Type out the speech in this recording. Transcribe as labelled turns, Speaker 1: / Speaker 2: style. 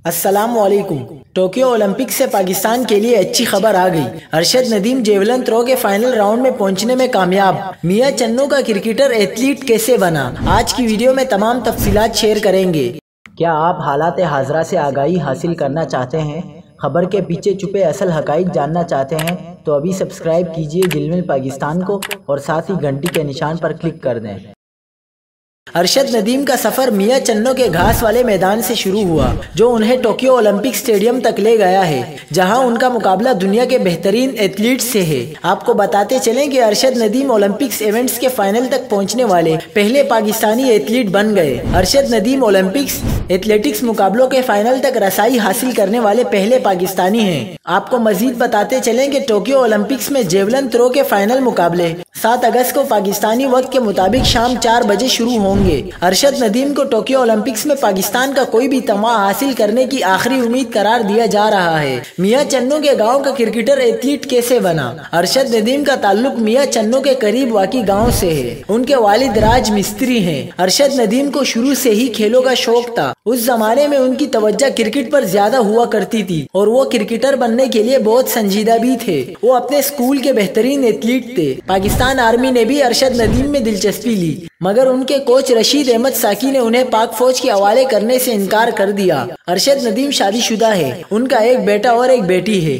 Speaker 1: अस्सलामुअलैकुम। Tokyo Olympic से पाकिस्तान के लिए अच्छी खबर आ गई। अरशद नदीम जेवलिन थ्रो के फाइनल राउंड में पहुंचने में कामयाब। मियां चन्नू का क्रिकेटर एथलीट कैसे बना, आज की वीडियो में तमाम तफसीलात शेयर करेंगे। क्या आप हालात हाजरा से आगाही हासिल करना चाहते हैं, खबर के पीछे छुपे असल हकाइक जानना चाहते हैं, तो अभी सब्सक्राइब कीजिए जिलमिल पाकिस्तान को और साथ ही घंटी के निशान पर क्लिक कर दें। अरशद नदीम का सफर मियां चन्नो के घास वाले मैदान से शुरू हुआ, जो उन्हें टोक्यो ओलंपिक स्टेडियम तक ले गया है, जहां उनका मुकाबला दुनिया के बेहतरीन एथलीट से है। आपको बताते चलें कि अरशद नदीम ओलंपिक्स इवेंट्स के फाइनल तक पहुंचने वाले पहले पाकिस्तानी एथलीट बन गए। अरशद नदीम ओलंपिक्स एथलेटिक्स मुकाबलों के फाइनल तक रसाई हासिल करने वाले पहले पाकिस्तानी हैं। आपको मजीद बताते चलें कि टोक्यो ओलंपिक्स में जेवलिन थ्रो के फाइनल मुकाबले 7 अगस्त को पाकिस्तानी वक्त के मुताबिक शाम 4 बजे शुरू होंगे। अरशद नदीम को टोक्यो ओलंपिक्स में पाकिस्तान का कोई भी तमगा हासिल करने की आखिरी उम्मीद करार दिया जा रहा है। मियां चन्नो के गांव का क्रिकेटर एथलीट कैसे बना। अरशद नदीम का ताल्लुक मियां चन्नो के करीब वाकी गांव से है। उनके वालिद राज मिस्त्री हैं। अरशद नदीम को शुरू से ही खेलों का शौक था। उस जमाने में उनकी तवज्जो क्रिकेट पर ज्यादा हुआ करती थी और वो क्रिकेटर बनने के लिए बहुत संजीदा भी थे। वो अपने स्कूल के बेहतरीन एथलीट थे। पाकिस्तान आर्मी ने भी अरशद नदीम में दिलचस्पी ली, मगर उनके कोच रशीद अहमद साकी ने उन्हें पाक फौज के हवाले करने से इनकार कर दिया। अरशद नदीम शादीशुदा है। उनका एक बेटा और एक बेटी है।